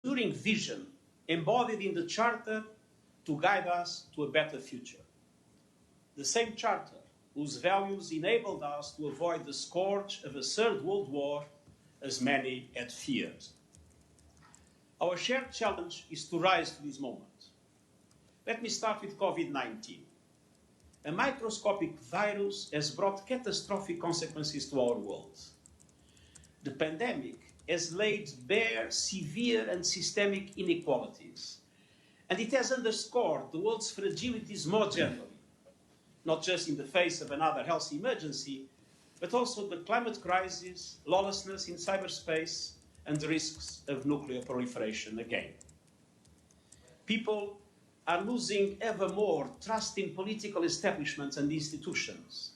enduring vision embodied in the Charter to guide us to a better future. The same Charter whose values enabled us to avoid the scourge of a Third World War, as many had feared. Our shared challenge is to rise to this moment. Let me start with COVID-19. A microscopic virus has brought catastrophic consequences to our world. The pandemic has laid bare severe and systemic inequalities, and it has underscored the world's fragilities more generally, not just in the face of another health emergency, but also the climate crisis, lawlessness in cyberspace, and the risks of nuclear proliferation again. People are losing ever more trust in political establishments and institutions.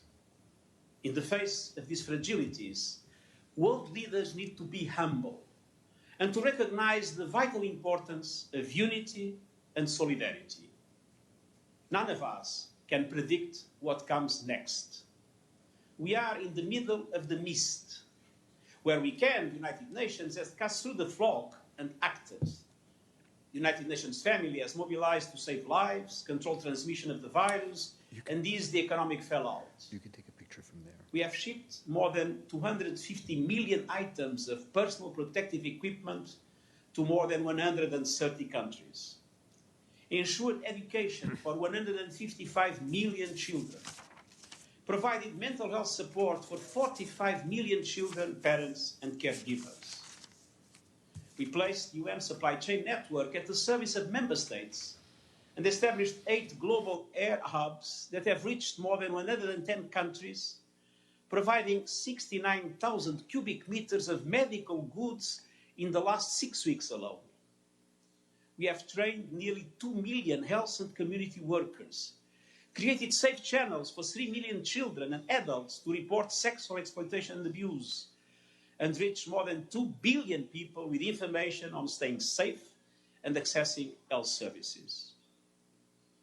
In the face of these fragilities, world leaders need to be humble and to recognize the vital importance of unity and solidarity. None of us can predict what comes next. We are in the middle of the mist. Where we can, the United Nations has cast through the fog and acted. The United Nations family has mobilized to save lives, control transmission of the virus, and ease the economic fallout. You can take a picture from there. We have shipped more than 250 million items of personal protective equipment to more than 130 countries. Ensured education for 155 million children. Provided mental health support for 45 million children, parents, and caregivers. We placed the UN supply chain network at the service of member states and established 8 global air hubs that have reached more than 110 countries, providing 69,000 cubic meters of medical goods in the last 6 weeks alone. We have trained nearly 2 million health and community workers, created safe channels for 3 million children and adults to report sexual exploitation and abuse, and reached more than 2 billion people with information on staying safe and accessing health services.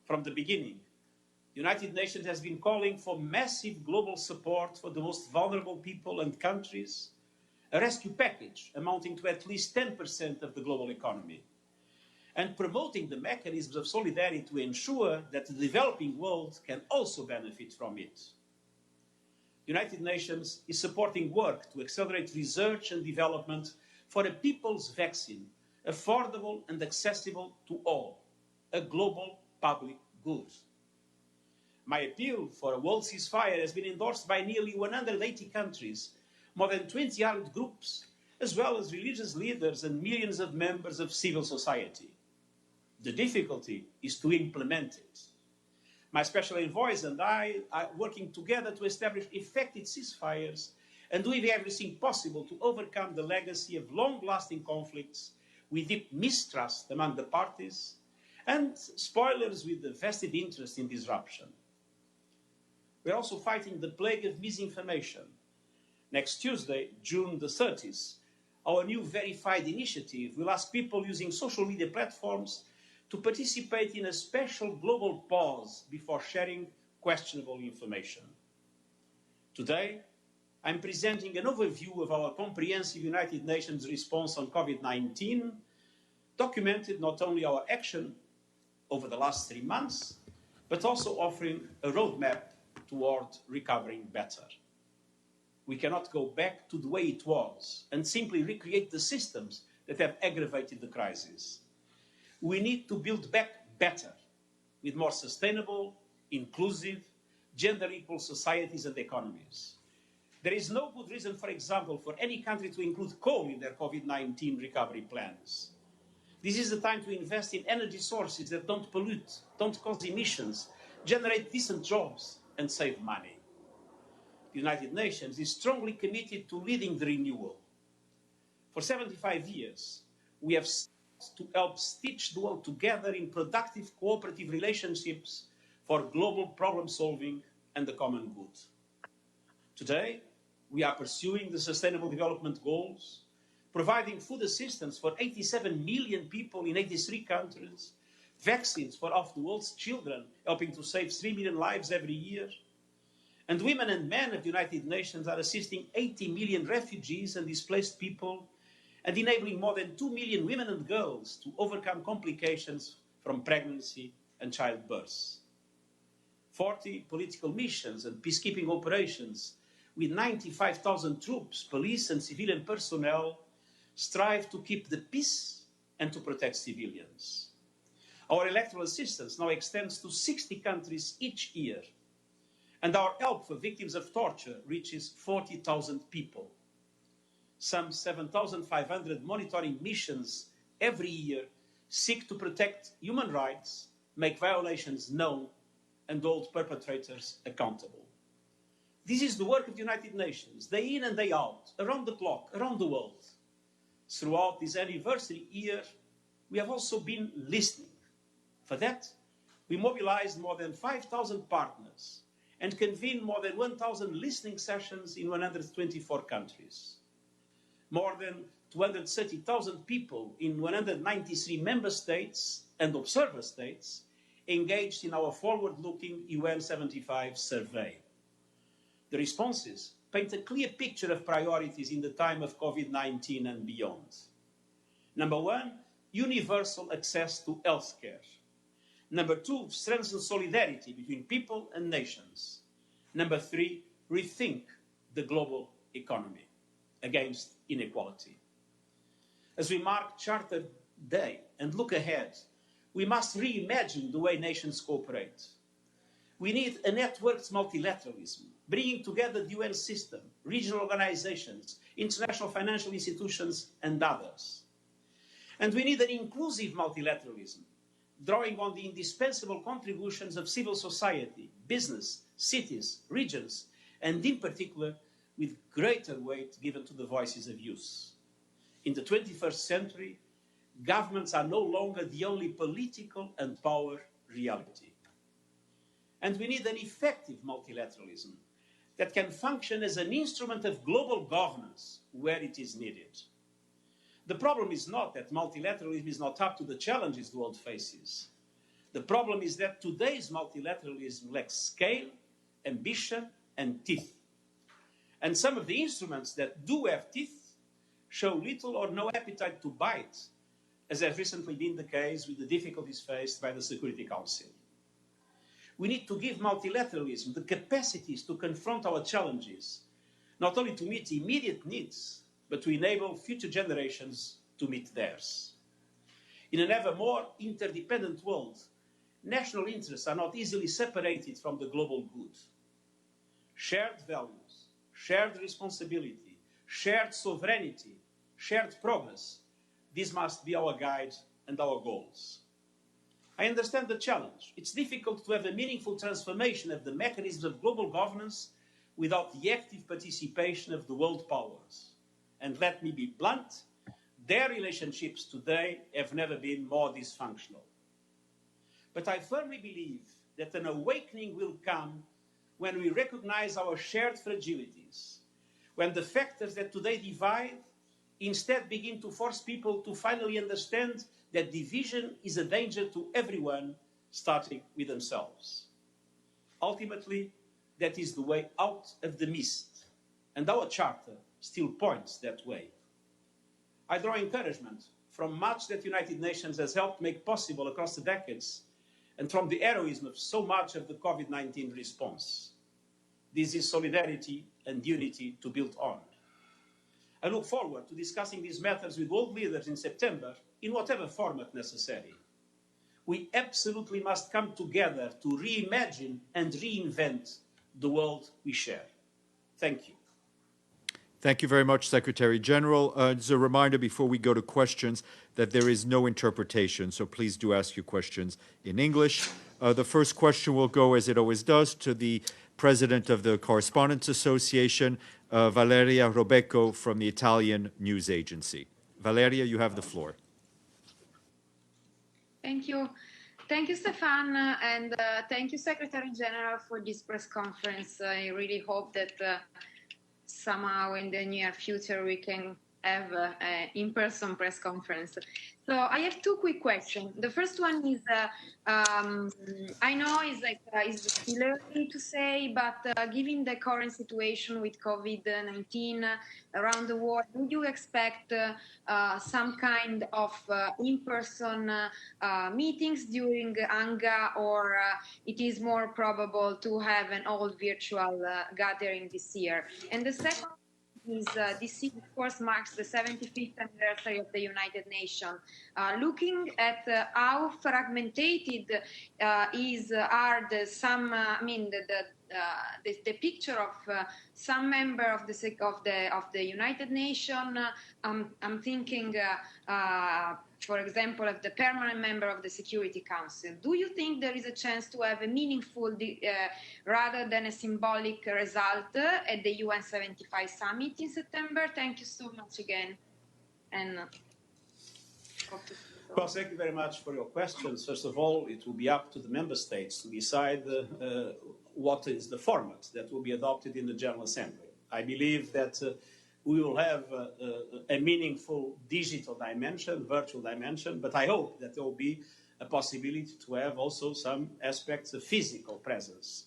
From the beginning, the United Nations has been calling for massive global support for the most vulnerable people and countries, a rescue package amounting to at least 10% of the global economy, and promoting the mechanisms of solidarity to ensure that the developing world can also benefit from it. The United Nations is supporting work to accelerate research and development for a people's vaccine, affordable and accessible to all, a global public good. My appeal for a world ceasefire has been endorsed by nearly 180 countries, more than 20 armed groups, as well as religious leaders and millions of members of civil society. The difficulty is to implement it. My special envoys and I are working together to establish effective ceasefires and doing everything possible to overcome the legacy of long-lasting conflicts with deep mistrust among the parties and spoilers with a vested interest in disruption. We are also fighting the plague of misinformation. Next Tuesday, June the 30th, our new verified initiative will ask people using social media platforms to participate in a special global pause before sharing questionable information. Today, I'm presenting an overview of our comprehensive United Nations response on COVID-19, documented not only our action over the last 3 months, but also offering a roadmap toward recovering better. We cannot go back to the way it was and simply recreate the systems that have aggravated the crisis. We need to build back better, with more sustainable, inclusive, gender-equal societies and economies. There is no good reason, for example, for any country to include coal in their COVID-19 recovery plans. This is the time to invest in energy sources that don't pollute, don't cause emissions, generate decent jobs, and save money. The United Nations is strongly committed to leading the renewal. For 75 years, we have to help stitch the world together in productive cooperative relationships for global problem solving and the common good. Today, we are pursuing the Sustainable Development Goals, providing food assistance for 87 million people in 83 countries, vaccines for half the world's children, helping to save 3 million lives every year. And women and men of the United Nations are assisting 80 million refugees and displaced people and enabling more than 2 million women and girls to overcome complications from pregnancy and childbirth. 40 political missions and peacekeeping operations with 95,000 troops, police and civilian personnel strive to keep the peace and to protect civilians. Our electoral assistance now extends to 60 countries each year, and our help for victims of torture reaches 40,000 people. Some 7,500 monitoring missions every year seek to protect human rights, make violations known, and hold perpetrators accountable. This is the work of the United Nations, day in and day out, around the clock, around the world. Throughout this anniversary year, we have also been listening. For that, we mobilized more than 5,000 partners and convened more than 1,000 listening sessions in 124 countries. More than 230,000 people in 193 member states and observer states engaged in our forward-looking UN 75 survey. The responses paint a clear picture of priorities in the time of COVID-19 and beyond. Number one, universal access to healthcare. Number two, strengthen solidarity between people and nations. Number three, rethink the global economy against inequality. As we mark Charter Day and look ahead, we must reimagine the way nations cooperate. We need a networked multilateralism, bringing together the UN system, regional organizations, international financial institutions, and others. And we need an inclusive multilateralism, drawing on the indispensable contributions of civil society, business, cities, regions, and in particular, with greater weight given to the voices of youth. In the 21st century, governments are no longer the only political and power reality. And we need an effective multilateralism that can function as an instrument of global governance where it is needed. The problem is not that multilateralism is not up to the challenges the world faces. The problem is that today's multilateralism lacks scale, ambition, and teeth. And some of the instruments that do have teeth show little or no appetite to bite, as has recently been the case with the difficulties faced by the Security Council. We need to give multilateralism the capacities to confront our challenges, not only to meet immediate needs, but to enable future generations to meet theirs. In an ever more interdependent world, national interests are not easily separated from the global good. Shared values, shared responsibility, shared sovereignty, shared progress, these must be our guide and our goals. I understand the challenge. It's difficult to have a meaningful transformation of the mechanisms of global governance without the active participation of the world powers. And let me be blunt, their relationships today have never been more dysfunctional. But I firmly believe that an awakening will come when we recognize our shared fragilities, when the factors that today divide instead begin to force people to finally understand that division is a danger to everyone, starting with themselves. Ultimately, that is the way out of the mist, and our Charter still points that way. I draw encouragement from much that the United Nations has helped make possible across the decades, and from the heroism of so much of the COVID-19 response. This is solidarity and unity to build on. I look forward to discussing these matters with world leaders in September, in whatever format necessary. We absolutely must come together to reimagine and reinvent the world we share. Thank you. Thank you very much, Secretary General. As a reminder before we go to questions that there is no interpretation, so please do ask your questions in English. The first question will go, as it always does, to the President of the Correspondents Association, Valeria Robecco from the Italian news agency. Valeria, you have the floor. Thank you. Thank you, Stefan, and thank you, Secretary General, for this press conference. I really hope that somehow in the near future we can have an in-person press conference. So I have two quick questions. The first one is, I know it's still early to say, but given the current situation with COVID-19 around the world, would you expect some kind of in-person meetings during ANGA, or it is more probable to have an all virtual gathering this year? And the second is this year, of course, marks the 75th anniversary of the United Nations. Looking at how fragmented are the picture of some member of the United Nations. I'm thinking, for example, of the permanent member of the Security Council. Do you think there is a chance to have a meaningful, rather than a symbolic result at the UN 75 summit in September? Thank you so much again. And well, thank you very much for your questions. First of all, it will be up to the member states to decide what is the format that will be adopted in the General Assembly. I believe that we will have a meaningful digital dimension, virtual dimension, but I hope that there will be a possibility to have also some aspects of physical presence.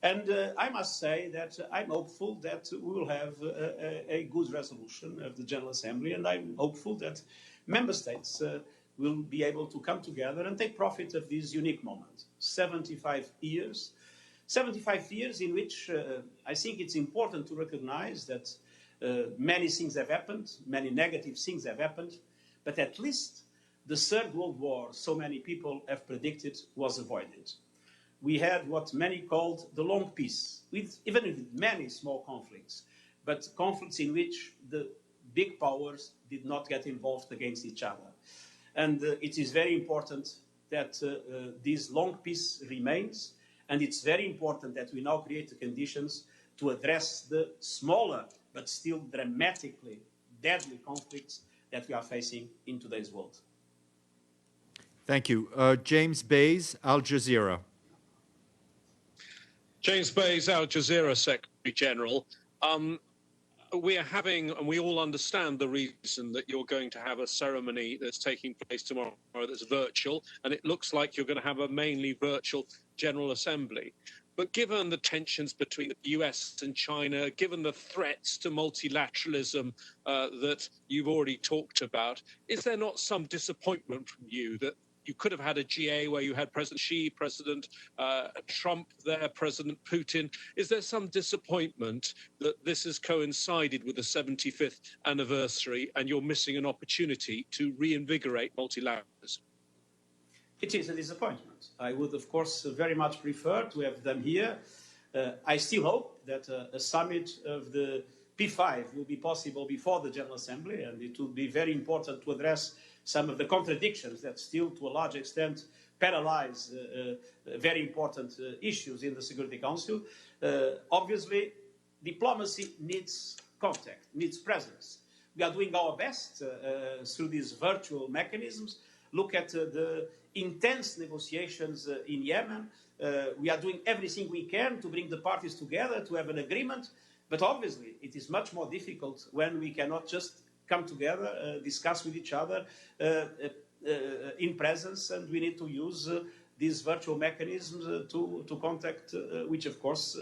And I must say that I'm hopeful that we will have a good resolution of the General Assembly, and I'm hopeful that member states will be able to come together and take profit of this unique moment. 75 years in which I think it's important to recognize that many things have happened, many negative things have happened, but at least the Third World War, so many people have predicted, was avoided. We had what many called the long peace, even with many small conflicts, but conflicts in which the big powers did not get involved against each other. And it is very important that this long peace remains, and it's very important that we now create the conditions to address the smaller but still dramatically deadly conflicts that we are facing in today's world. Thank you. James Bays, Al Jazeera. James Bays, Al Jazeera Secretary General. We are having, and we all understand the reason that you're going to have a ceremony that's taking place tomorrow that's virtual, and it looks like you're going to have a mainly virtual General Assembly. But given the tensions between the US and China, given the threats to multilateralism that you've already talked about, is there not some disappointment from you that you could have had a GA where you had President Xi, President Trump there, President Putin? Is there some disappointment that this has coincided with the 75th anniversary and you're missing an opportunity to reinvigorate multilateralism? It is a disappointment. I would, of course, very much prefer to have them here. I still hope that a summit of the P5 will be possible before the General Assembly, and it will be very important to address some of the contradictions that still, to a large extent, paralyze very important issues in the Security Council. Obviously, diplomacy needs contact, needs presence. We are doing our best through these virtual mechanisms. Look at the intense negotiations in Yemen. We are doing everything we can to bring the parties together, to have an agreement. But obviously, it is much more difficult when we cannot just come together, discuss with each other in presence, and we need to use these virtual mechanisms to contact, which of course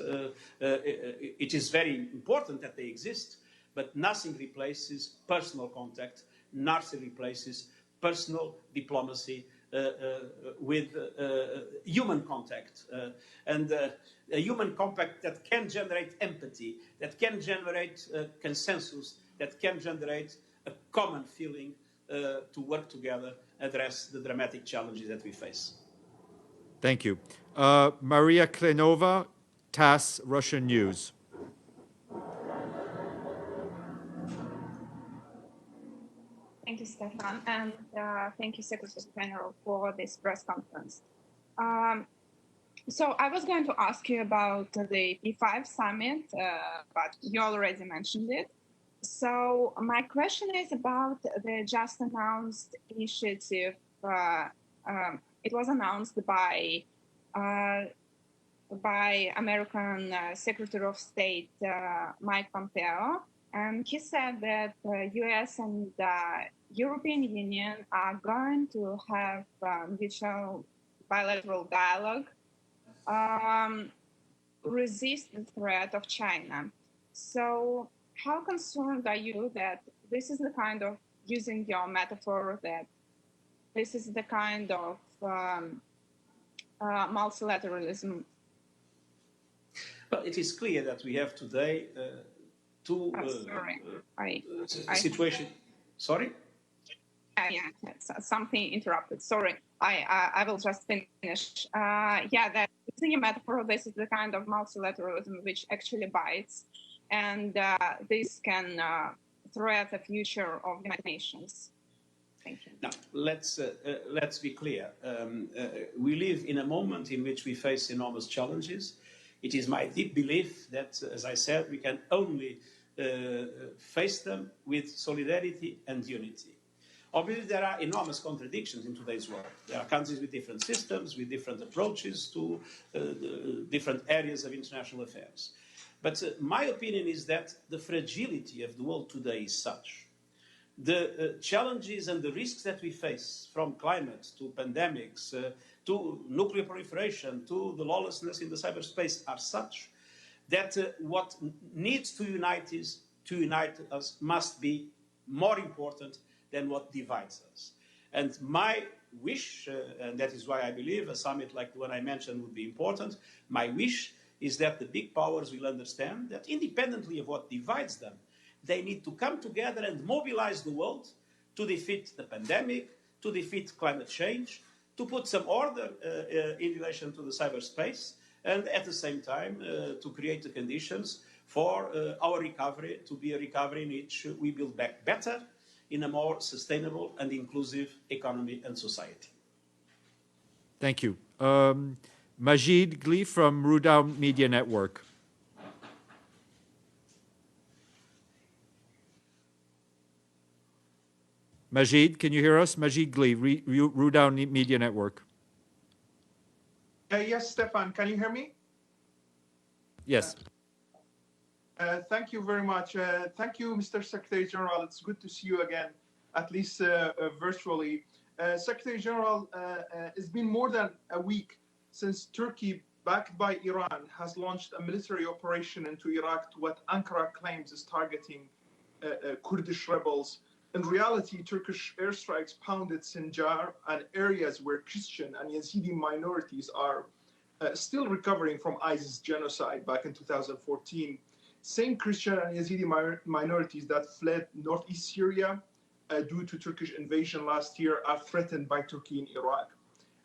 it is very important that they exist, but nothing replaces personal contact, nothing replaces personal diplomacy with human contact, and a human contact that can generate empathy, that can generate consensus, that can generate a common feeling to work together, address the dramatic challenges that we face. Thank you. Maria Klenova, TASS, Russian News. Thank you, Stefan, and thank you, Secretary General, for this press conference. So I was going to ask you about the P5 summit, but you already mentioned it. So my question is about the just announced initiative. It was announced by American Secretary of State Mike Pompeo, and he said that US and European Union are going to have mutual bilateral dialogue, resist the threat of China. So how concerned are you that this is the kind of, using your metaphor, that this is the kind of multilateralism? Well, it is clear that we have today two situations. Sorry? Yeah, something interrupted. Sorry, I will just finish. That using a metaphor, this is the kind of multilateralism which actually bites, and this can threat the future of the United Nations. Thank you. Now, let's be clear. We live in a moment in which we face enormous challenges. It is my deep belief that, as I said, we can only face them with solidarity and unity. Obviously, there are enormous contradictions in today's world. There are countries with different systems, with different approaches to different areas of international affairs. But my opinion is that the fragility of the world today is such. The challenges and the risks that we face, from climate to pandemics, to nuclear proliferation, to the lawlessness in the cyberspace, are such that what needs to unite us must be more important than what divides us. And my wish, and that is why I believe a summit like the one I mentioned would be important, my wish is that the big powers will understand that independently of what divides them, they need to come together and mobilize the world to defeat the pandemic, to defeat climate change, to put some order in relation to the cyberspace, and at the same time to create the conditions for our recovery to be a recovery in which we build back better in a more sustainable and inclusive economy and society. Thank you. Majid Gli from Rudown Media Network. Majid, can you hear us? Majid Gli, Rudown Media Network. Yes, Stefan, can you hear me? Yes. Thank you very much. Thank you, Mr. Secretary General. It's good to see you again, at least virtually. Secretary General, it's been more than a week since Turkey, backed by Iran, has launched a military operation into Iraq to what Ankara claims is targeting Kurdish rebels. In reality, Turkish airstrikes pounded Sinjar and areas where Christian and Yazidi minorities are still recovering from ISIS genocide back in 2014. Same Christian and Yazidi minorities that fled northeast Syria due to Turkish invasion last year are threatened by Turkey in Iraq.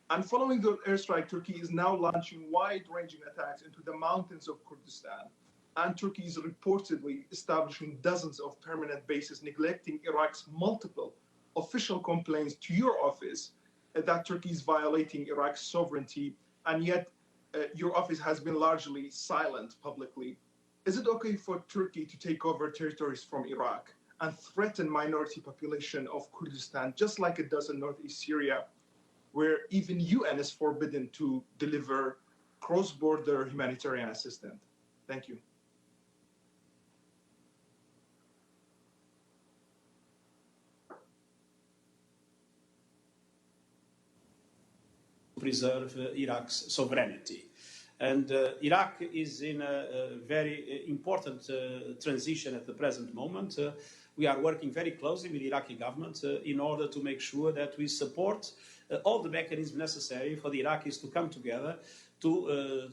And following the airstrike, Turkey is now launching wide-ranging attacks into the mountains of Kurdistan. And Turkey is reportedly establishing dozens of permanent bases, neglecting Iraq's multiple official complaints to your office that Turkey is violating Iraq's sovereignty, and yet your office has been largely silent publicly. Is it okay for Turkey to take over territories from Iraq and threaten minority population of Kurdistan, just like it does in northeast Syria, where even UN is forbidden to deliver cross-border humanitarian assistance? Thank you. Preserve Iraq's sovereignty. And Iraq is in a very important transition at the present moment. We are working very closely with the Iraqi government in order to make sure that we support all the mechanisms necessary for the Iraqis to come together to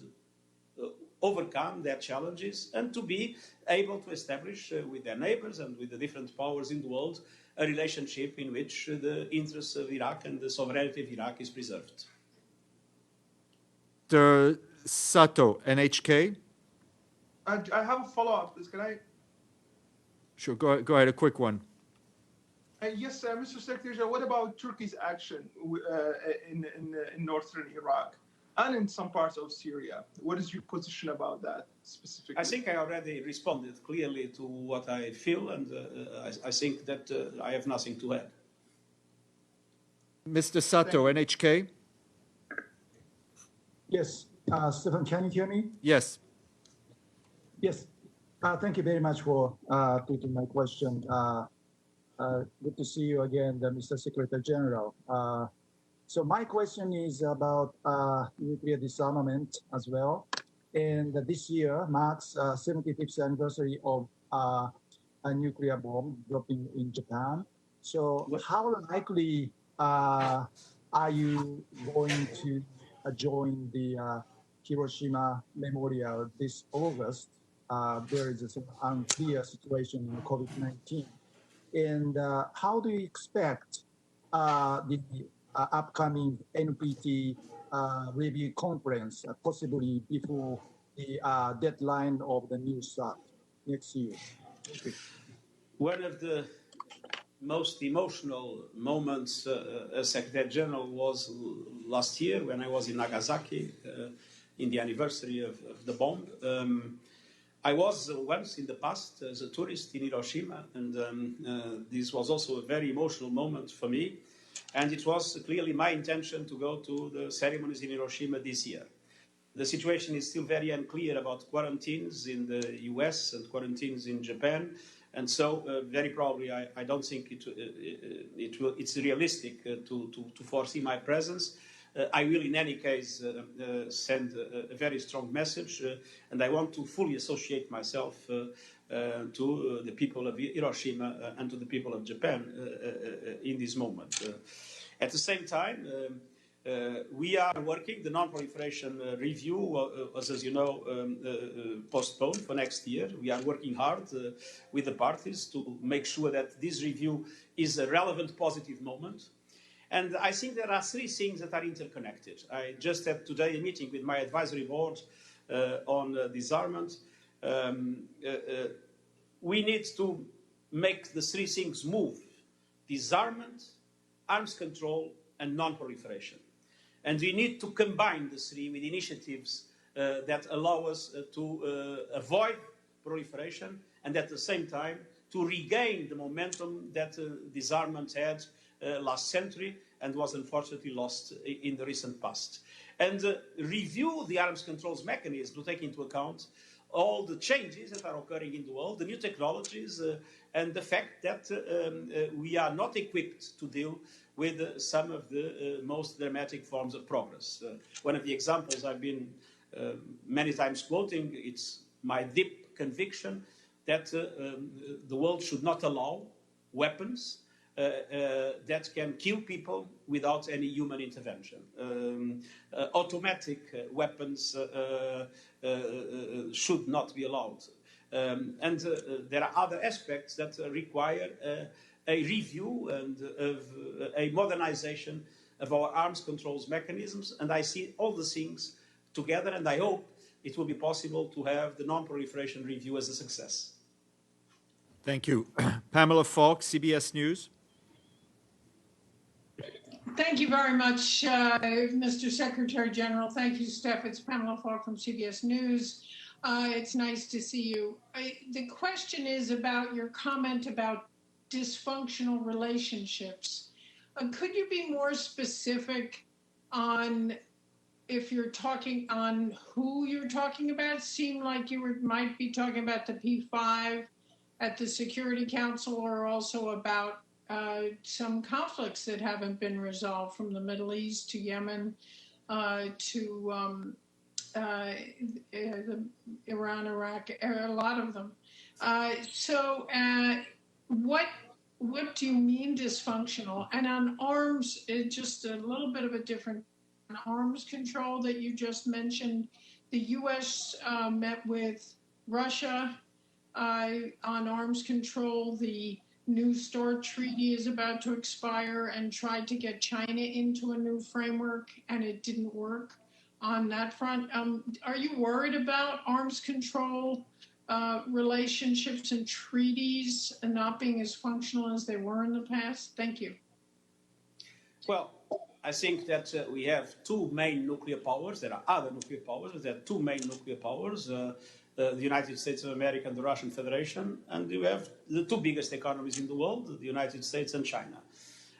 overcome their challenges and to be able to establish with their neighbors and with the different powers in the world a relationship in which the interests of Iraq and the sovereignty of Iraq is preserved. Mr. Sato, NHK. I have a follow-up. Can I? Sure, go ahead, a quick one. Yes, Mr. Secretary, what about Turkey's action in northern Iraq and in some parts of Syria? What is your position about that specifically? I think I already responded clearly to what I feel, and I think that I have nothing to add. Mr. Sato, NHK. Yes, Stefan, can you hear me? Yes. Yes. Thank you very much for taking my question. Good to see you again, Mr. Secretary General. So my question is about nuclear disarmament as well. And this year marks 75th anniversary of a nuclear bomb dropping in Japan. So how likely are you going to join the Hiroshima Memorial this August? There is an unclear situation in COVID-19. And how do you expect the upcoming NPT review conference, possibly before the deadline of the new START next year? Thank you. One of the most emotional moments as Secretary General was last year when I was in Nagasaki in the anniversary of the bomb. I was once in the past as a tourist in Hiroshima, and this was also a very emotional moment for me. And it was clearly my intention to go to the ceremonies in Hiroshima this year. The situation is still very unclear about quarantines in the US and quarantines in Japan. And so, very probably, I don't think it's realistic to foresee my presence. I will, in any case, send a very strong message, and I want to fully associate myself to the people of Hiroshima and to the people of Japan in this moment. At the same time, we are working. The non-proliferation review was, as you know, postponed for next year. We are working hard with the parties to make sure that this review is a relevant, positive moment. And I think there are three things that are interconnected. I just had today a meeting with my advisory board on disarmament. We need to make the three things move: disarmament, arms control, and non-proliferation. And we need to combine the three with initiatives that allow us to avoid proliferation and at the same time to regain the momentum that disarmament had last century and was unfortunately lost in the recent past. And review the arms controls mechanism to take into account all the changes that are occurring in the world, the new technologies, and the fact that we are not equipped to deal with some of the most dramatic forms of progress. One of the examples I've been many times quoting, it's my deep conviction that the world should not allow weapons that can kill people without any human intervention. Automatic weapons should not be allowed. And there are other aspects that require a review and of a modernization of our arms controls mechanisms. And I see all the things together, and I hope it will be possible to have the non-proliferation review as a success. Thank you. Pamela Falk, CBS News. Thank you very much, Mr. Secretary General. Thank you, Steph. It's Pamela Falk from CBS News. It's nice to see you. The question is about your comment about dysfunctional relationships. Could you be more specific on if you're talking on who you're talking about? It seemed like you might be talking about the P5 at the Security Council, or also about some conflicts that haven't been resolved, from the Middle East to Yemen to Iran, Iraq, a lot of them. What do you mean dysfunctional? And on arms, just a little bit of a different arms control that you just mentioned. The U.S. met with Russia on arms control. The New START treaty is about to expire, and tried to get China into a new framework, and it didn't work on that front. Are you worried about arms control relationships and treaties and not being as functional as they were in the past? Thank you. Well, I think that we have two main nuclear powers. There are other nuclear powers, but there are two main nuclear powers, the United States of America and the Russian Federation. And you have the two biggest economies in the world, the United States and China.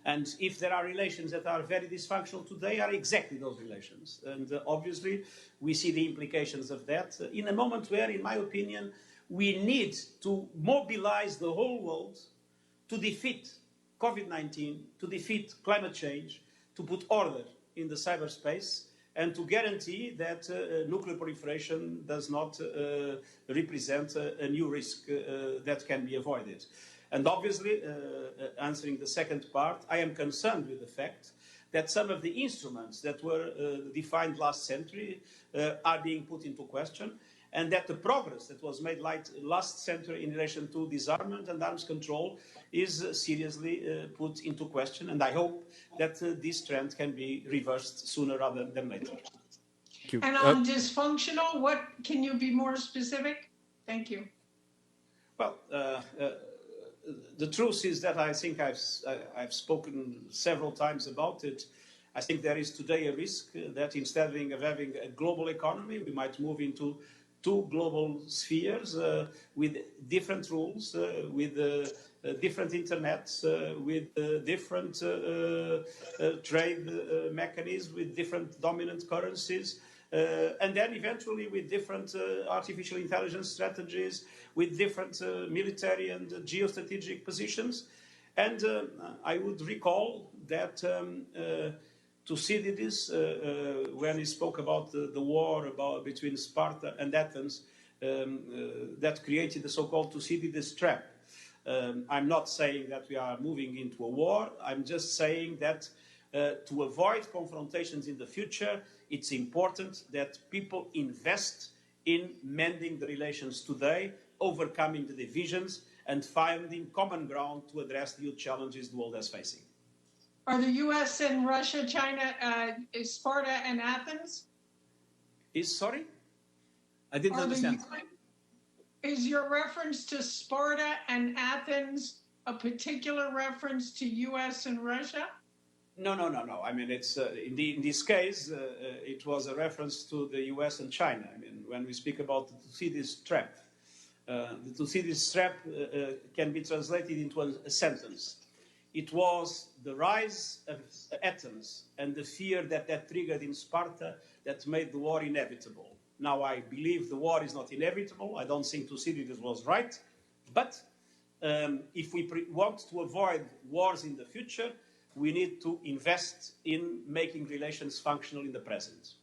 And if there are relations that are very dysfunctional today, are exactly those relations. And obviously, we see the implications of that in a moment where, in my opinion, we need to mobilize the whole world to defeat COVID-19, to defeat climate change, to put order in the cyberspace, and to guarantee that nuclear proliferation does not represent a new risk that can be avoided. And obviously, answering the second part, I am concerned with the fact that some of the instruments that were defined last century are being put into question, and that the progress that was made last century in relation to disarmament and arms control is seriously put into question. And I hope that this trend can be reversed sooner rather than later. Thank you. And on dysfunctional, what can you be more specific? Thank you. Well, the truth is that I think I've spoken several times about it. I think there is today a risk that instead of having a global economy, we might move into two global spheres with different rules, with different internets, with different trade mechanisms, with different dominant currencies, and then eventually with different artificial intelligence strategies, with different military and geostrategic positions. And I would recall that Thucydides, when he spoke about the war between Sparta and Athens, that created the so-called Thucydides trap. I'm not saying that we are moving into a war. I'm just saying that to avoid confrontations in the future, it's important that people invest in mending the relations today, overcoming the divisions, and finding common ground to address the huge challenges the world is facing. Are the U.S. and Russia, China, Sparta and Athens? Sorry? I didn't understand. Is your reference to Sparta and Athens a particular reference to U.S. and Russia? No. I mean, it's in this case, it was a reference to the U.S. and China. I mean, when we speak about the Thucydides trap, the Thucydides trap can be translated into a sentence. It was the rise of Athens and the fear that triggered in Sparta that made the war inevitable. Now, I believe the war is not inevitable. I don't think Thucydides was right. But if we want to avoid wars in the future, we need to invest in making relations functional in the present.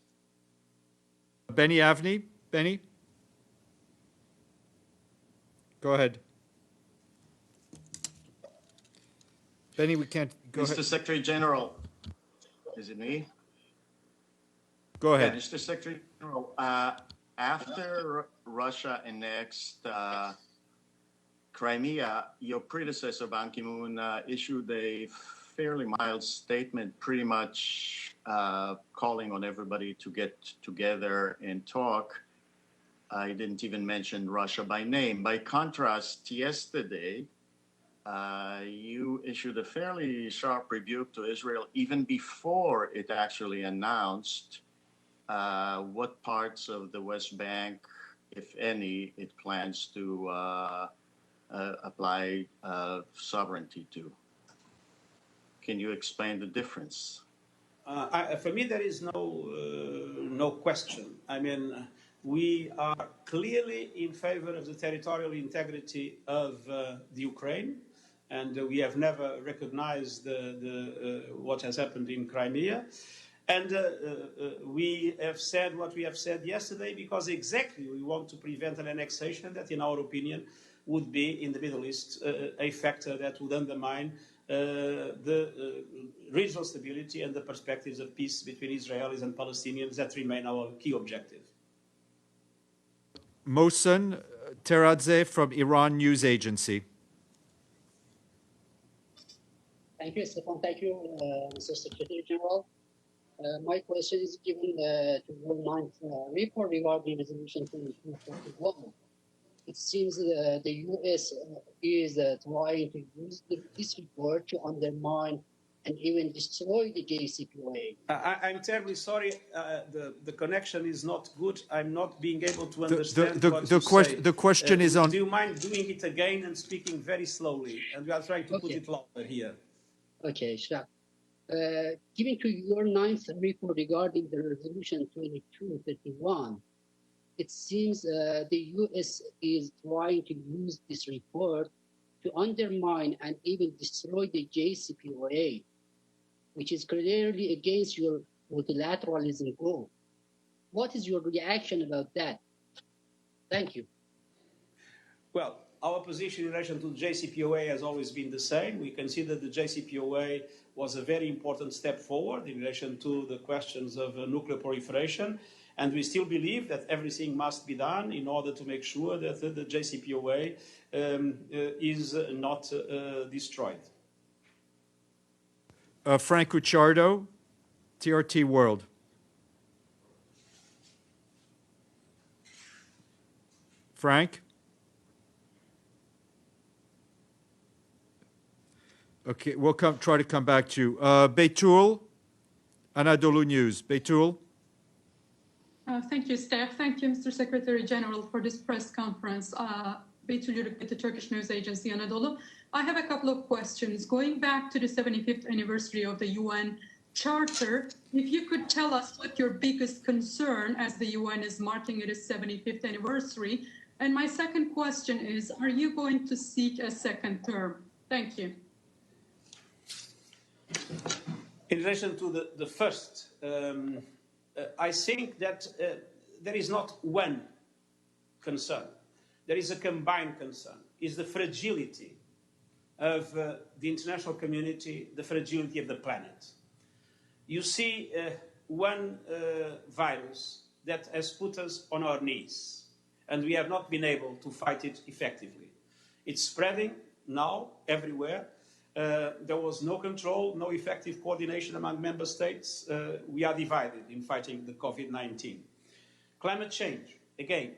Benny Avni? Benny? Go ahead. Benny, we can't... Go Mr. ahead. Secretary General, is it me? Go ahead. Yeah, Mr. Secretary General, after Russia annexed Crimea, your predecessor, Ban Ki-moon, issued a fairly mild statement, pretty much calling on everybody to get together and talk. I didn't even mention Russia by name. By contrast, yesterday, you issued a fairly sharp rebuke to Israel even before it actually announced what parts of the West Bank, if any, it plans to apply sovereignty to. Can you explain the difference? For me, there is no question. I mean, we are clearly in favor of the territorial integrity of the Ukraine, and we have never recognized what has happened in Crimea. And we have said what we have said yesterday because exactly we want to prevent an annexation that, in our opinion, would be in the Middle East a factor that would undermine the regional stability and the perspectives of peace between Israelis and Palestinians that remain our key objective. Mohsen Teradze from Iran News Agency. Thank you, Stefan. Thank you, Mr. Secretary General. My question is given to your ninth report regarding Resolution 2241. It seems the U.S. is trying to use this report to undermine and even destroy the JCPOA. I'm terribly sorry. The connection is not good. I'm not being able to understand what you say. The question is on... Do you mind doing it again and speaking very slowly? And we are trying to put it louder here. Okay, sure. Given to your ninth report regarding the Resolution 2231, it seems the U.S. is trying to use this report to undermine and even destroy the JCPOA, which is clearly against your multilateralism goal. What is your reaction about that? Thank you. Well, our position in relation to the JCPOA has always been the same. We consider the JCPOA was a very important step forward in relation to the questions of nuclear proliferation, and we still believe that everything must be done in order to make sure that the JCPOA is not destroyed. Frank Cucciardo, TRT World. Frank? Okay, we'll try to come back to you. Beytul, Anadolu News. Beytul? Thank you, Steph. Thank you, Mr. Secretary General, for this press conference. Beytul with the Turkish news agency Anadolu. I have a couple of questions. Going back to the 75th anniversary of the UN Charter, if you could tell us what your biggest concern as the UN is marking its 75th anniversary. And my second question is, are you going to seek a second term? Thank you. In relation to the first, I think that there is not one concern. There is a combined concern. It's the fragility of the international community, the fragility of the planet. You see one virus that has put us on our knees, and we have not been able to fight it effectively. It's spreading now everywhere. There was no control, no effective coordination among member states. We are divided in fighting the COVID-19. Climate change, again,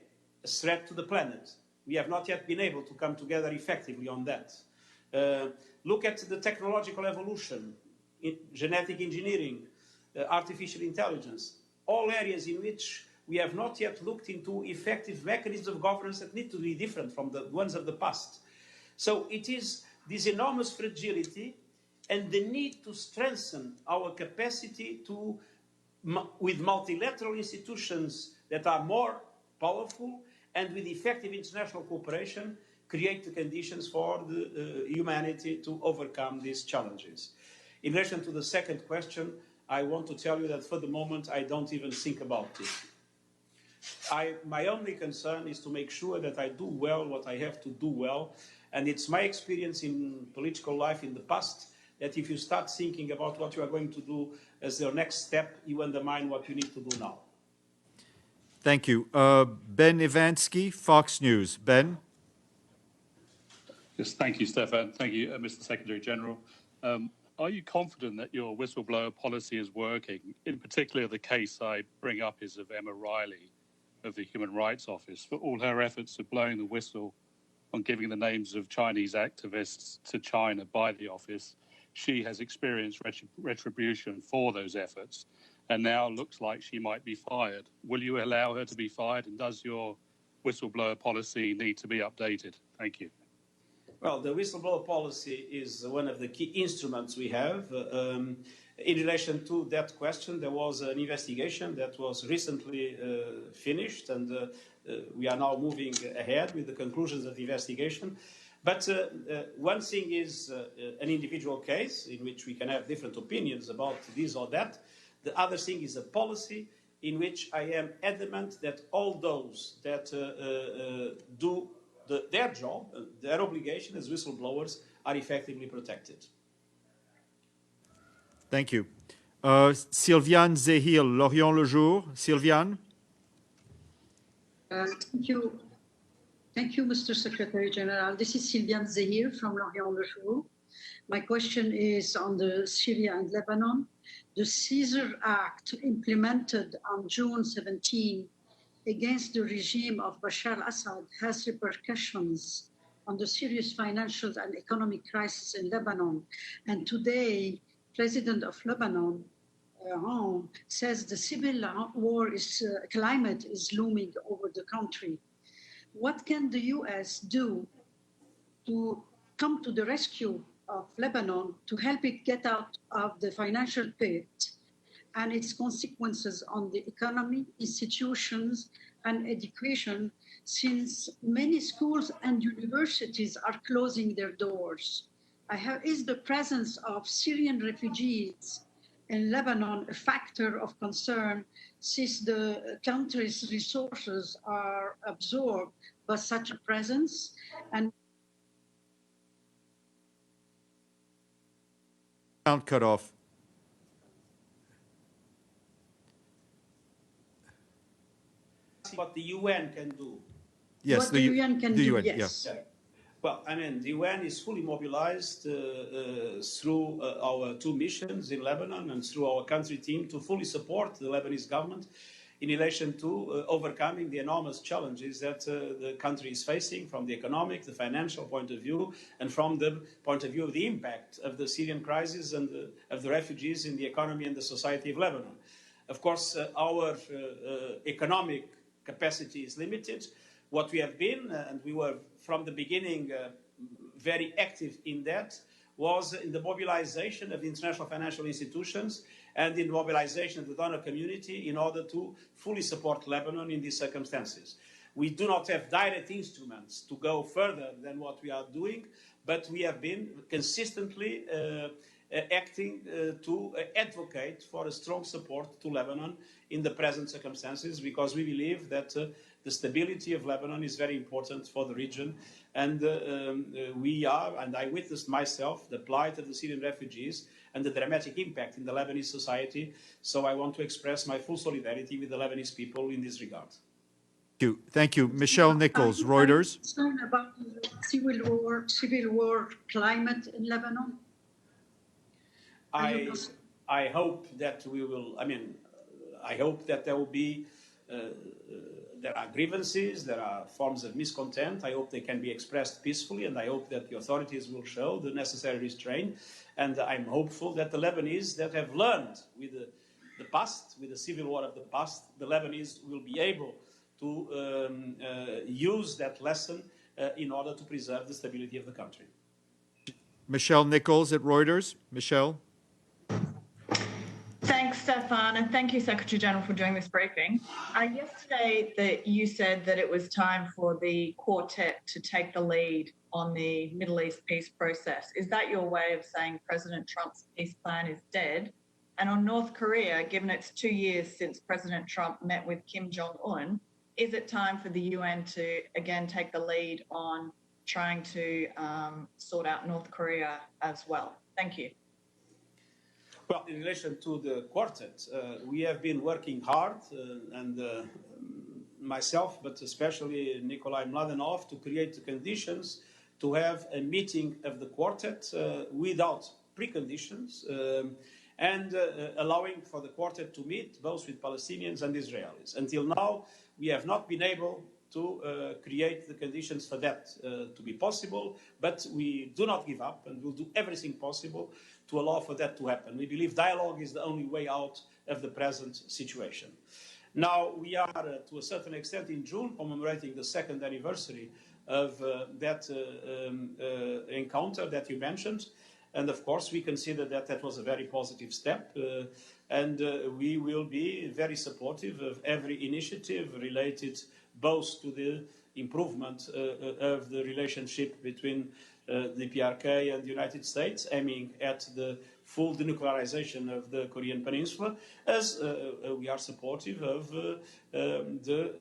a threat to the planet. We have not yet been able to come together effectively on that. Look at the technological evolution, genetic engineering, artificial intelligence, all areas in which we have not yet looked into effective mechanisms of governance that need to be different from the ones of the past. So it is this enormous fragility and the need to strengthen our capacity to, with multilateral institutions that are more powerful and with effective international cooperation, create the conditions for the humanity to overcome these challenges. In relation to the second question, I want to tell you that for the moment, I don't even think about it. My only concern is to make sure that I do well what I have to do well. And it's my experience in political life in the past that if you start thinking about what you are going to do as your next step, you undermine what you need to do now. Thank you. Ben Ivansky, Fox News. Ben? Yes, thank you, Stefan. Thank you, Mr. Secretary General. Are you confident that your whistleblower policy is working? In particular, the case I bring up is of Emma Riley of the Human Rights Office for all her efforts of blowing the whistle on giving the names of Chinese activists to China by the office. She has experienced retribution for those efforts and now looks like she might be fired. Will you allow her to be fired, and does your whistleblower policy need to be updated? Thank you. Well, the whistleblower policy is one of the key instruments we have. In relation to that question, there was an investigation that was recently finished, and we are now moving ahead with the conclusions of the investigation. But one thing is an individual case in which we can have different opinions about this or that. The other thing is a policy in which I am adamant that all those that do their job, their obligation as whistleblowers, are effectively protected. Thank you. Sylviane Zehil, L'Orient Le Jour. Sylviane? Thank you. Thank you, Mr. Secretary General. This is Sylviane Zehir from L'Orient Le Jour. My question is on the Syria and Lebanon. The Caesar Act implemented on June 17 against the regime of Bashar al-Assad has repercussions on the serious financial and economic crisis in Lebanon. And today, President of Lebanon says the civil war climate is looming over the country. What can the U.S. do to come to the rescue of Lebanon to help it get out of the financial pit and its consequences on the economy, institutions, and education, since many schools and universities are closing their doors? Is the presence of Syrian refugees in Lebanon a factor of concern since the country's resources are absorbed by such a presence? And Sound cut off. What the UN can do. Yes, what the UN can do, UN, yes. Yeah. Well, I mean, the UN is fully mobilized through our two missions in Lebanon and through our country team to fully support the Lebanese government in relation to overcoming the enormous challenges that the country is facing from the economic, the financial point of view, and from the point of view of the impact of the Syrian crisis and of the refugees in the economy and the society of Lebanon. Of course, our economic capacity is limited. What we have been, and we were from the beginning very active in that, was in the mobilization of the international financial institutions and in mobilization of the donor community in order to fully support Lebanon in these circumstances. We do not have direct instruments to go further than what we are doing, but we have been consistently acting to advocate for a strong support to Lebanon in the present circumstances, because we believe that the stability of Lebanon is very important for the region. And I witnessed myself the plight of the Syrian refugees and the dramatic impact in the Lebanese society. So I want to express my full solidarity with the Lebanese people in this regard. Thank you. Michelle Nichols, Reuters. Concerned about the civil war climate in Lebanon? I hope that we will, I hope that there will be, there are grievances, there are forms of miscontent. I hope they can be expressed peacefully, and I hope that the authorities will show the necessary restraint. And I'm hopeful that the Lebanese that have learned with the past, with the civil war of the past, the Lebanese will be able to use that lesson in order to preserve the stability of the country. Michelle Nichols at Reuters. Michelle. Thanks, Stefan, and thank you, Secretary General, for doing this briefing. Yesterday, you said that it was time for the quartet to take the lead on the Middle East peace process. Is that your way of saying President Trump's peace plan is dead? And on North Korea, given it's 2 years since President Trump met with Kim Jong-un, is it time for the UN to again take the lead on trying to sort out North Korea as well? Thank you. Well, in relation to the quartet, we have been working hard, and myself, but especially Nikolai Mladenov, to create the conditions to have a meeting of the quartet without preconditions, and allowing for the quartet to meet both with Palestinians and Israelis. Until now, we have not been able to create the conditions for that to be possible, but we do not give up, and we'll do everything possible to allow for that to happen. We believe dialogue is the only way out of the present situation. Now, we are, to a certain extent, in June, commemorating the second anniversary of that encounter that you mentioned. And of course, we consider that that was a very positive step. And we will be very supportive of every initiative related both to the improvement of the relationship between the PRK and the United States, aiming at the full denuclearization of the Korean Peninsula, as we are supportive of the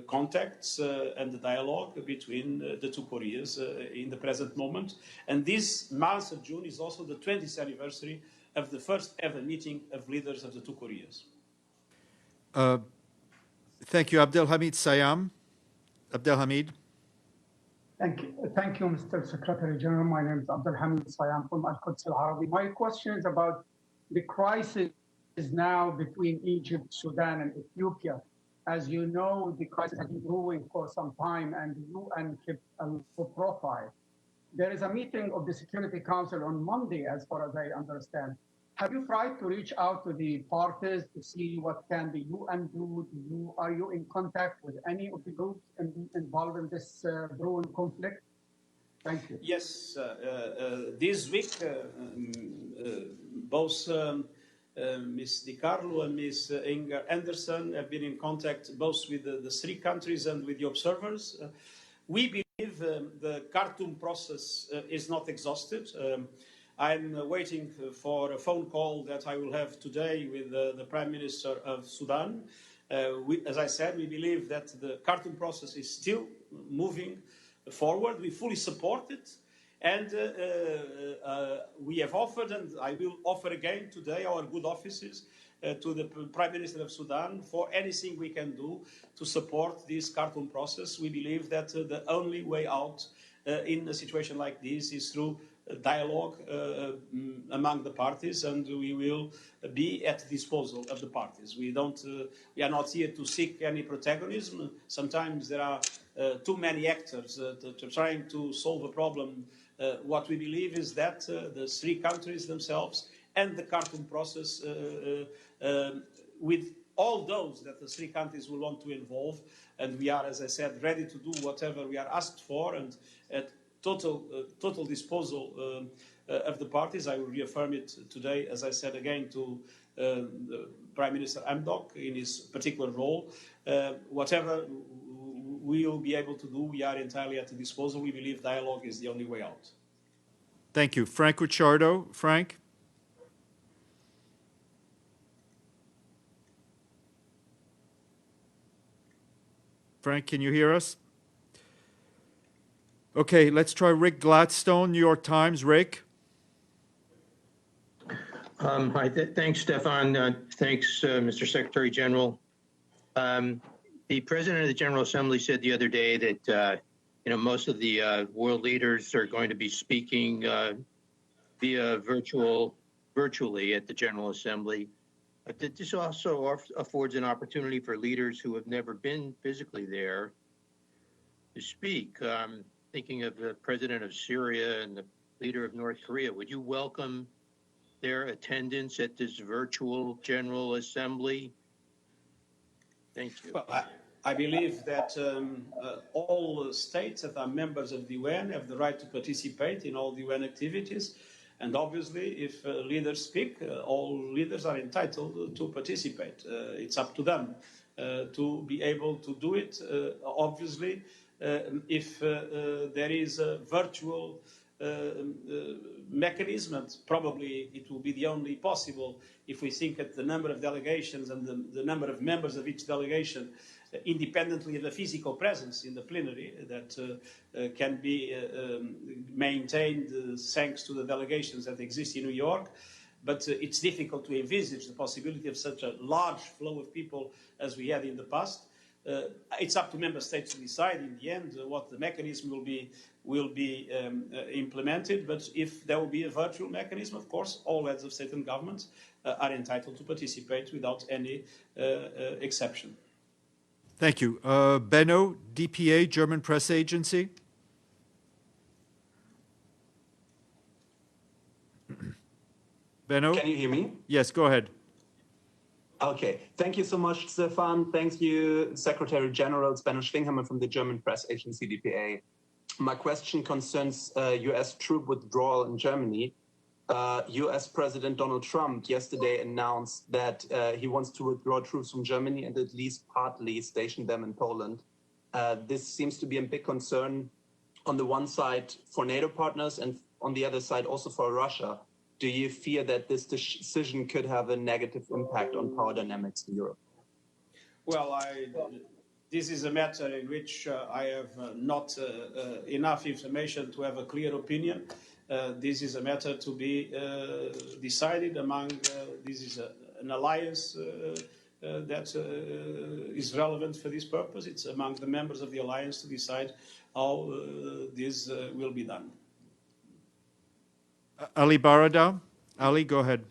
contacts and the dialogue between the two Koreas in the present moment. And this month of June is also the 20th anniversary of the first ever meeting of leaders of the two Koreas. Thank you. Abdelhamid Sayam. Abdelhamid. Thank you, Mr. Secretary General. My name is Abdelhamid Sayam from Al-Quds Al-Arabi. My question is about the crisis now between Egypt, Sudan, and Ethiopia. As you know, the crisis has been brewing for some time, and the UN kept a low profile. There is a meeting of the Security Council on Monday, as far as I understand. Have you tried to reach out to the parties to see what can the UN do? Are you in contact with any of the groups involved in this brewing conflict? Thank you. Yes, this week, both Ms. Di Carlo and Ms. Inger Anderson have been in contact both with the three countries and with the observers. We believe the Khartoum process is not exhausted. I'm waiting for a phone call that I will have today with the Prime Minister of Sudan. As I said, we believe that the Khartoum process is still moving forward. We fully support it. And we have offered, and I will offer again today, our good offices to the Prime Minister of Sudan for anything we can do to support this Khartoum process. We believe that the only way out in a situation like this is through dialogue among the parties, and we will be at the disposal of the parties. We are not here to seek any protagonism. Sometimes there are too many actors trying to solve a problem. What we believe is that the three countries themselves and the Khartoum process, with all those that the three countries will want to involve, and we are, as I said, ready to do whatever we are asked for, and at total disposal of the parties. I will reaffirm it today, as I said again, to the Prime Minister Hamdok in his particular role. Whatever we will be able to do, we are entirely at the disposal. We believe dialogue is the only way out. Thank you. Frank Ricciardo. Frank? Frank, can you hear us? Okay, let's try Rick Gladstone, New York Times. Rick? Hi, thanks, Stefan. Thanks, Mr. Secretary General. The President of the General Assembly said the other day that most of the world leaders are going to be speaking via virtually at the General Assembly. This also affords an opportunity for leaders who have never been physically there to speak. Thinking of the President of Syria and the leader of North Korea, would you welcome their attendance at this virtual General Assembly? Thank you. Well, I believe that all states that are members of the UN have the right to participate in all the UN activities. And obviously, if leaders speak, all leaders are entitled to participate. It's up to them to be able to do it. Obviously, if there is a virtual mechanism, and probably it will be the only possible if we think at the number of delegations and the number of members of each delegation, independently of the physical presence in the plenary that can be maintained thanks to the delegations that exist in New York. But it's difficult to envisage the possibility of such a large flow of people as we had in the past. It's up to member states to decide in the end what the mechanism will be implemented. But if there will be a virtual mechanism, of course, all heads of state and government are entitled to participate without any exception. Thank you. Benno, DPA, German Press Agency. Benno? Can you hear me? Yes, go ahead. Okay. Thank you so much, Stefan. Thank you, Secretary General. It's Benno Schwinghammer from the German Press Agency, DPA. My question concerns U.S. troop withdrawal in Germany. U.S. President Donald Trump yesterday announced that he wants to withdraw troops from Germany and at least partly station them in Poland. This seems to be a big concern on the one side for NATO partners and on the other side also for Russia. Do you fear that this decision could have a negative impact on power dynamics in Europe? Well, this is a matter in which I have not enough information to have a clear opinion. This is a matter to be decided among, this is an alliance that is relevant for this purpose. It's among the members of the alliance to decide how this will be done. Ali Barada. Ali, go ahead.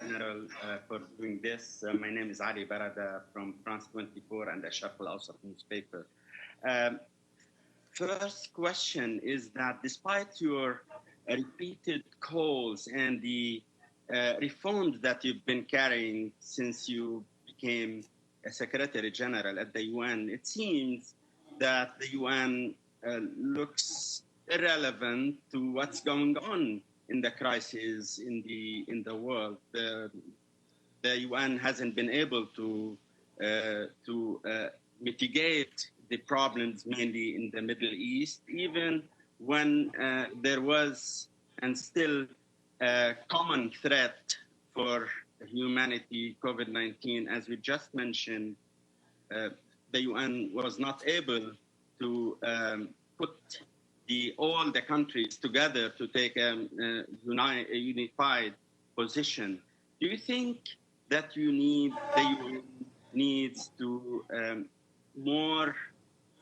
General, for doing this. My name is Ali Barada from France 24 and the Sharq al-Awsat newspaper. First question is that despite your repeated calls and the reforms that you've been carrying since you became a Secretary General at the UN, it seems that the UN looks irrelevant to what's going on in the crisis in the world. The UN hasn't been able to mitigate the problems mainly in the Middle East, even when there was and still a common threat for humanity, COVID-19. As we just mentioned, the UN was not able to put all the countries together to take a unified position. Do you think that the UN needs to more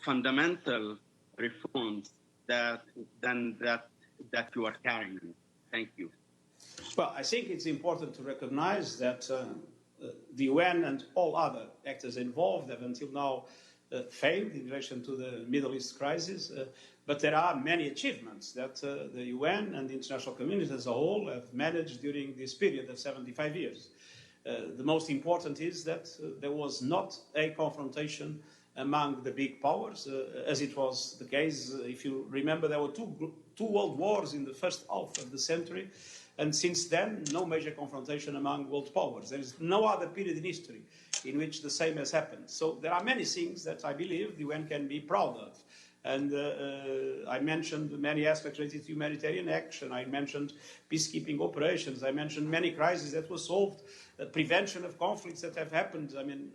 fundamental reforms than that you are carrying? Thank you. Well, I think it's important to recognize that the UN and all other actors involved have until now failed in relation to the Middle East crisis, but there are many achievements that the UN and the international community as a whole have managed during this period of 75 years. The most important is that there was not a confrontation among the big powers, as it was the case. If you remember, there were two world wars in the first half of the century, and since then, no major confrontation among world powers. There is no other period in history in which the same has happened. So there are many things that I believe the UN can be proud of. And I mentioned many aspects related to humanitarian action. I mentioned peacekeeping operations. I mentioned many crises that were solved, prevention of conflicts that have happened. I mean,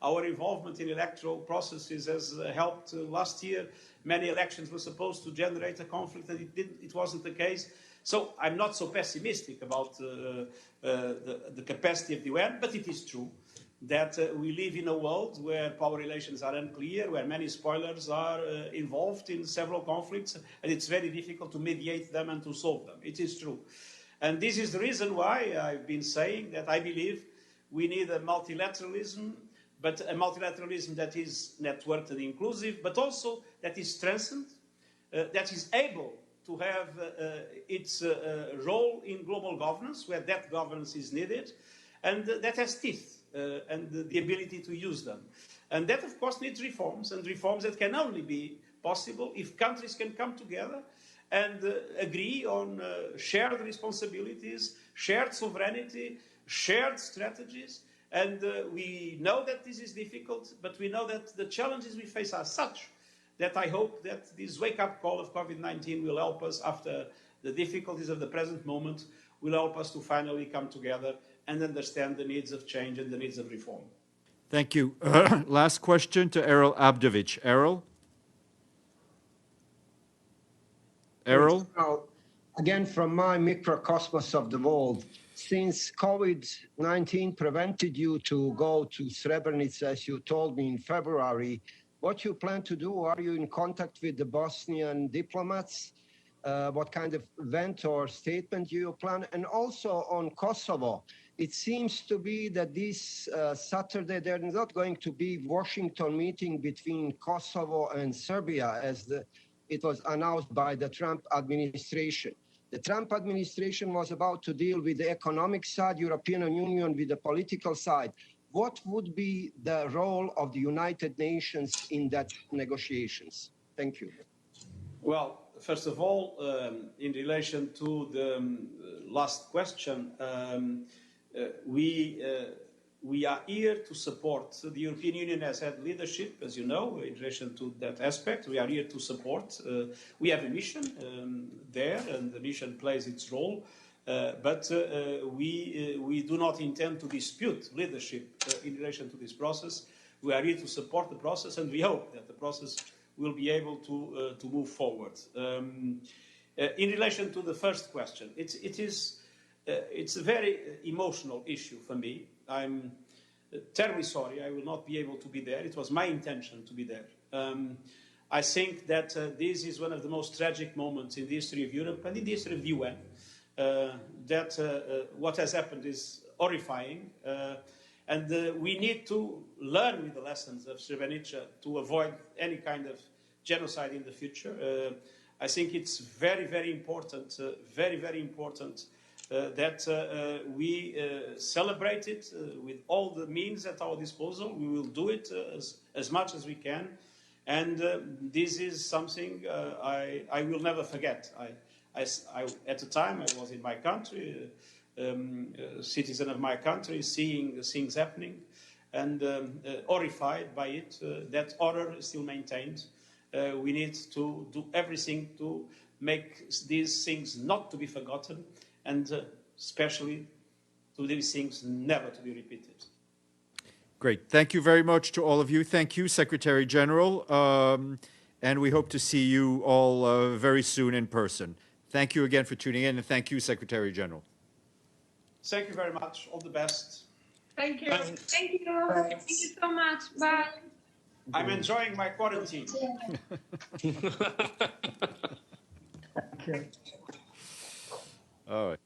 our involvement in electoral processes has helped. Last year, many elections were supposed to generate a conflict, and it wasn't the case. So I'm not so pessimistic about the capacity of the UN, but it is true that we live in a world where power relations are unclear, where many spoilers are involved in several conflicts, and it's very difficult to mediate them and to solve them. It is true. And this is the reason why I've been saying that I believe we need a multilateralism, but a multilateralism that is networked and inclusive, but also that is strengthened, that is able to have its role in global governance, where that governance is needed, and that has teeth and the ability to use them. And that, of course, needs reforms, and reforms that can only be possible if countries can come together and agree on shared responsibilities, shared sovereignty, shared strategies. And we know that this is difficult, but we know that the challenges we face are such that I hope that this wake-up call of COVID-19 will help us, after the difficulties of the present moment, will help us to finally come together and understand the needs of change and the needs of reform. Thank you. Last question to Errol Abdovich. Errol? Errol? Again, from my microcosmos of the world, since COVID-19 prevented you to go to Srebrenica, as you told me in February, what you plan to do? Are you in contact with the Bosnian diplomats? What kind of event or statement do you plan? And also on Kosovo, it seems to be that this Saturday there is not going to be Washington meeting between Kosovo and Serbia, as it was announced by the Trump administration. The Trump administration was about to deal with the economic side, European Union with the political side. What would be the role of the United Nations in that negotiations? Thank you. Well, first of all, in relation to the last question, we are here to support. The European Union has had leadership, as you know, in relation to that aspect. We are here to support. We have a mission there, and the mission plays its role. But we do not intend to dispute leadership in relation to this process. We are here to support the process, and we hope that the process will be able to move forward. In relation to the first question, it's a very emotional issue for me. I'm terribly sorry I will not be able to be there. It was my intention to be there. I think that this is one of the most tragic moments in the history of Europe and in the history of the UN. What has happened is horrifying, and we need to learn with the lessons of Srebrenica to avoid any kind of genocide in the future. I think it's very, very important, that we celebrate it with all the means at our disposal. We will do it as much as we can, and this is something I will never forget. At the time, I was in my country, citizen of my country, seeing things happening, and horrified by it. That horror is still maintained. We need to do everything to make these things not to be forgotten, and especially to these things never to be repeated. Great. Thank you very much to all of you. Thank you, Secretary General. And we hope to see you all very soon in person. Thank you again for tuning in, and thank you, Secretary General. Thank you very much. All the best. Thank you. Thank you. Thank you so much. Bye. I'm enjoying my quarantine. All right.